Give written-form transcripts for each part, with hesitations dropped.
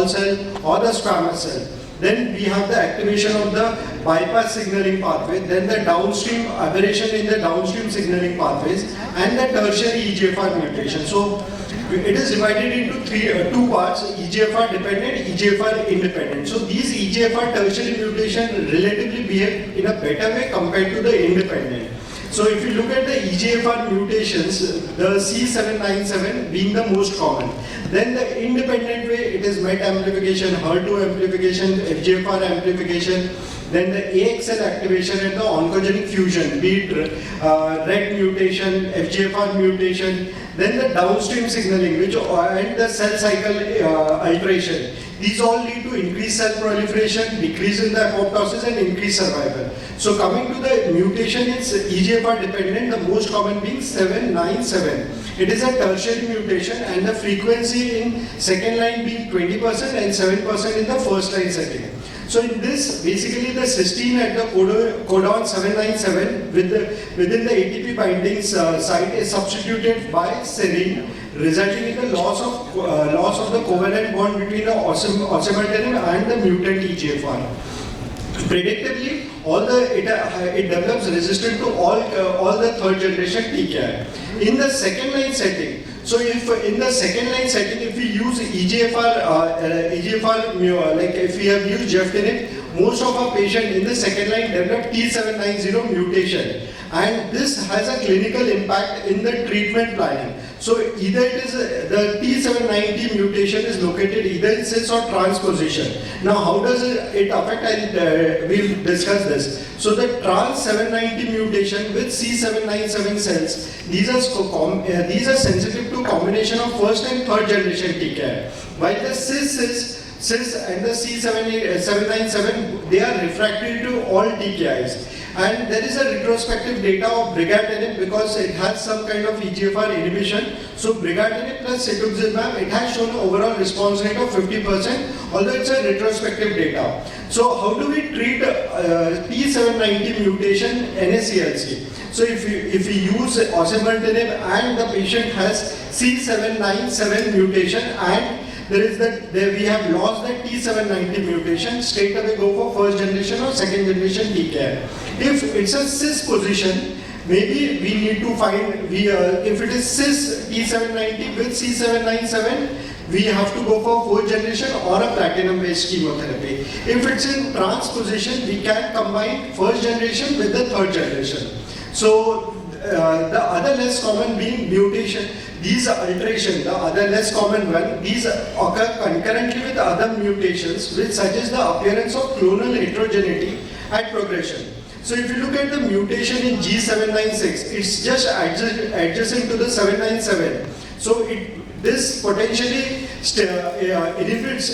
small cell or the squamous cell. Then we have the activation of the bypass signaling pathway, then the downstream aberration in the downstream signaling pathways, and the tertiary EGFR mutation. So it is divided into two parts: EGFR dependent, EGFR independent. So these EGFR tertiary mutation relatively behave in a better way compared to the independent. So if you look at the EGFR mutations, the C797 being the most common. Then the independent way, it is MET amplification, HER2 amplification, FGFR amplification, then the AXL activation and the oncogenic fusion, be it RET mutation, FGFR mutation, then the downstream signaling, and the cell cycle alteration. These all lead to increased cell proliferation, decrease in the apoptosis, and increased survival. So coming to the mutation, it's EGFR dependent, the most common being 797. It is a tertiary mutation, and the frequency in second line being 20% and 7% in the first line setting. So in this, basically the cysteine at the codon 797 within the ATP binding site is substituted by serine, resulting in the loss of the covalent bond between the osimertinib and the mutant EGFR. Predictably, it develops resistance to all the third generation TKI. In the second line setting, so if in the second line setting, if we use EGFR, like if we have used geftinib, most of our patients in the second line develop T790 mutation, and this has a clinical impact in the treatment planning. So either it is the T790 mutation is located either in cis or trans position. Now how does it affect, and we'll discuss this. So the trans 790 mutation with C797 cells, these are sensitive to combination of first and third generation TKI. While the cis and the C797, they are refractory to all TKIs. And there is a retrospective data of brigatinib because it has some kind of EGFR inhibition. So brigatinib plus cetuximab, it has shown an overall response rate of 50%, although it's a retrospective data. So how do we treat T790 mutation NSCLC? So if we use osimertinib and the patient has C797 mutation and we have lost the T790 mutation, straight away go for first generation or second generation TKI. If it's a cis position, maybe we need to find, if it is cis T790 with C797, we have to go for fourth generation or a platinum based chemotherapy. If it's in trans position, we can combine first generation with the third generation. So the other less common being mutation. These are alteration, the other less common one. These occur concurrently with other mutations which suggest the appearance of clonal heterogeneity at progression. So if you look at the mutation in G796, it's just adjacent to the 797. So this potentially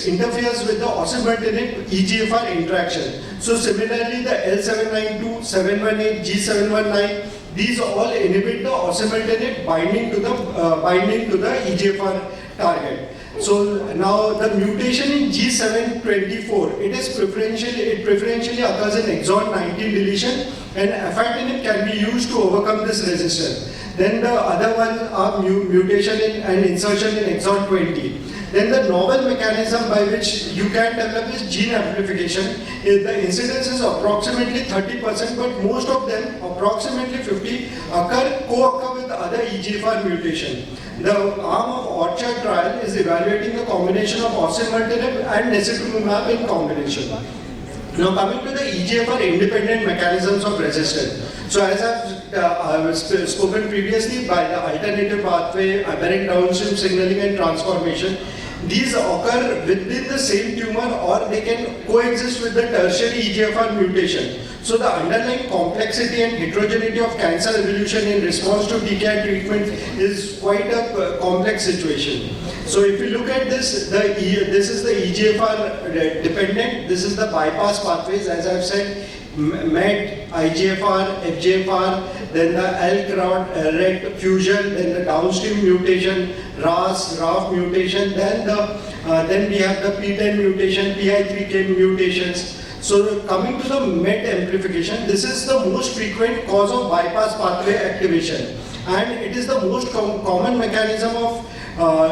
interferes with the osimertinib EGFR interaction. So similarly, the L792, 718, G719, these all inhibit the osimertinib binding to the EGFR target. So now the mutation in G724, it preferentially occurs in exon 19 deletion, and afatinib can be used to overcome this resistance. Then the other one are mutation and insertion in exon 20. Then the novel mechanism by which you can develop is gene amplification. The incidence is approximately 30%, but most of them, approximately 50, co-occur with other EGFR mutation. The arm of Orchard trial is evaluating the combination of osimertinib and necitumumab in combination. Now coming to the EGFR independent mechanisms of resistance. So as I've spoken previously, by the alternative pathway, aberrant downstream signaling and transformation, these occur within the same tumor or they can coexist with the tertiary EGFR mutation. So the underlying complexity and heterogeneity of cancer evolution in response to TKI treatment is quite a complex situation. So if you look at this, this is the EGFR dependent, this is the bypass pathways, as I've said, MET, IGFR, FGFR, then the ALK RET fusion, then the downstream mutation, RAS, RAF mutation, then we have the P10 mutation, PI3K mutations. So coming to the MET amplification, this is the most frequent cause of bypass pathway activation, and it is the most common mechanism of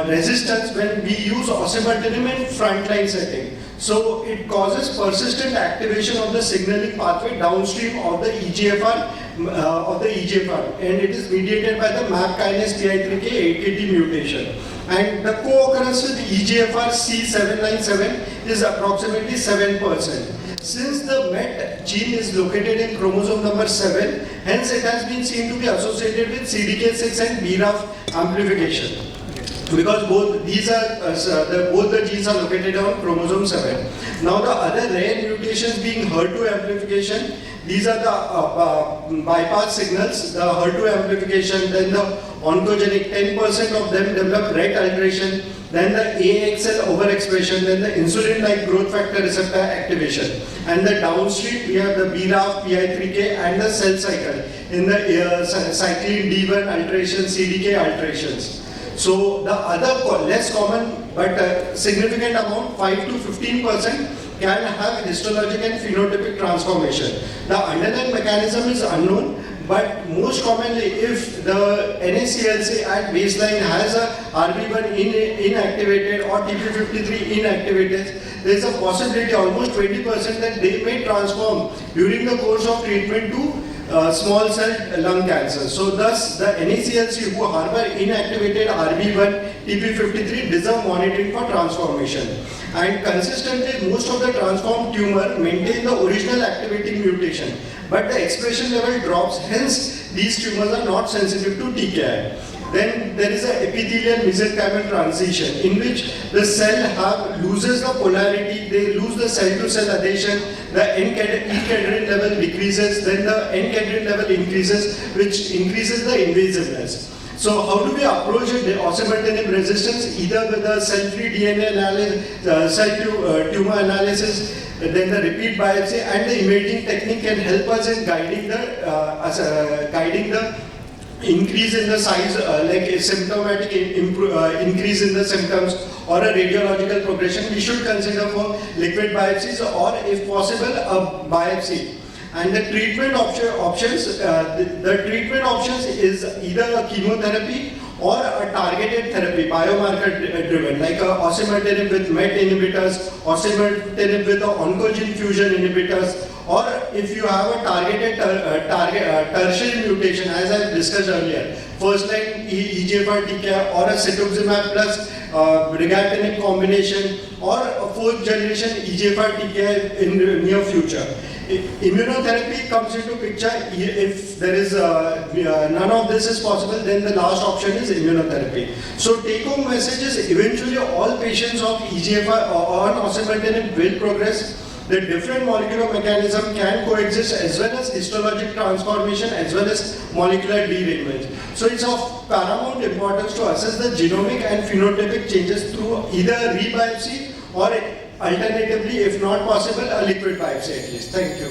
resistance when we use osimertinib in frontline setting. So it causes persistent activation of the signaling pathway downstream of the EGFR, and it is mediated by the MAP kinase PI3K AKT mutation. And the co-occurrence with EGFR C797 is approximately 7%. Since the MET gene is located in chromosome number 7, hence it has been seen to be associated with CDK6 and BRAF amplification. Because both these are both the genes are located on chromosome 7. Now the other rare mutations being HER2 amplification, these are the bypass signals, the HER2 amplification, then the oncogenic, 10% of them develop RET alteration, then the AXL overexpression, then the insulin-like growth factor receptor activation. And the downstream, we have the BRAF, PI3K and the cell cycle in the cyclin D1 alteration, CDK alterations. So the other less common but significant amount, 5 to 15%, can have histologic and phenotypic transformation. The underlying mechanism is unknown, but most commonly if the NACLC at baseline has a RB1 inactivated or TP53 inactivated, there is a possibility, almost 20%, that they may transform during the course of treatment to small cell lung cancer. So thus the NACLC who harbor inactivated RB1 TP53 deserve monitoring for transformation. And consistently most of the transformed tumor maintain the original activating mutation, but the expression level drops, hence these tumors are not sensitive to TKI. Then there is an epithelial mesenchymal transition in which the cell loses the polarity, they lose the cell-to-cell adhesion, the E-cadherin level decreases, then the N-cadherin level increases, which increases the invasiveness. So how do we approach the osimertinib resistance? Either with the cell-free DNA analysis, tumor analysis, then the repeat biopsy, and the imaging technique can help us in guiding the increase in the size, like a symptomatic increase in the symptoms or a radiological progression. We should consider for liquid biopsies or if possible a biopsy. And the treatment options, the treatment options is either a chemotherapy or a targeted therapy, biomarker driven, like osimertinib with MET inhibitors, osimertinib with the oncogene fusion inhibitors, or if you have a targeted tertiary mutation, as I discussed earlier, first line EGFR TKI or a cetuximab plus brigatinib combination, or a fourth generation EGFR TKI in the near future. Immunotherapy comes into picture. If there is none of this is possible, then the last option is immunotherapy. So take home message is eventually all patients of EGFR on osimertinib will progress. The different molecular mechanism can coexist, as well as histologic transformation as well as molecular derangement. So it's of paramount importance to assess the genomic and phenotypic changes through either rebiopsy or alternatively, if not possible, a liquid biopsy at least. Thank you.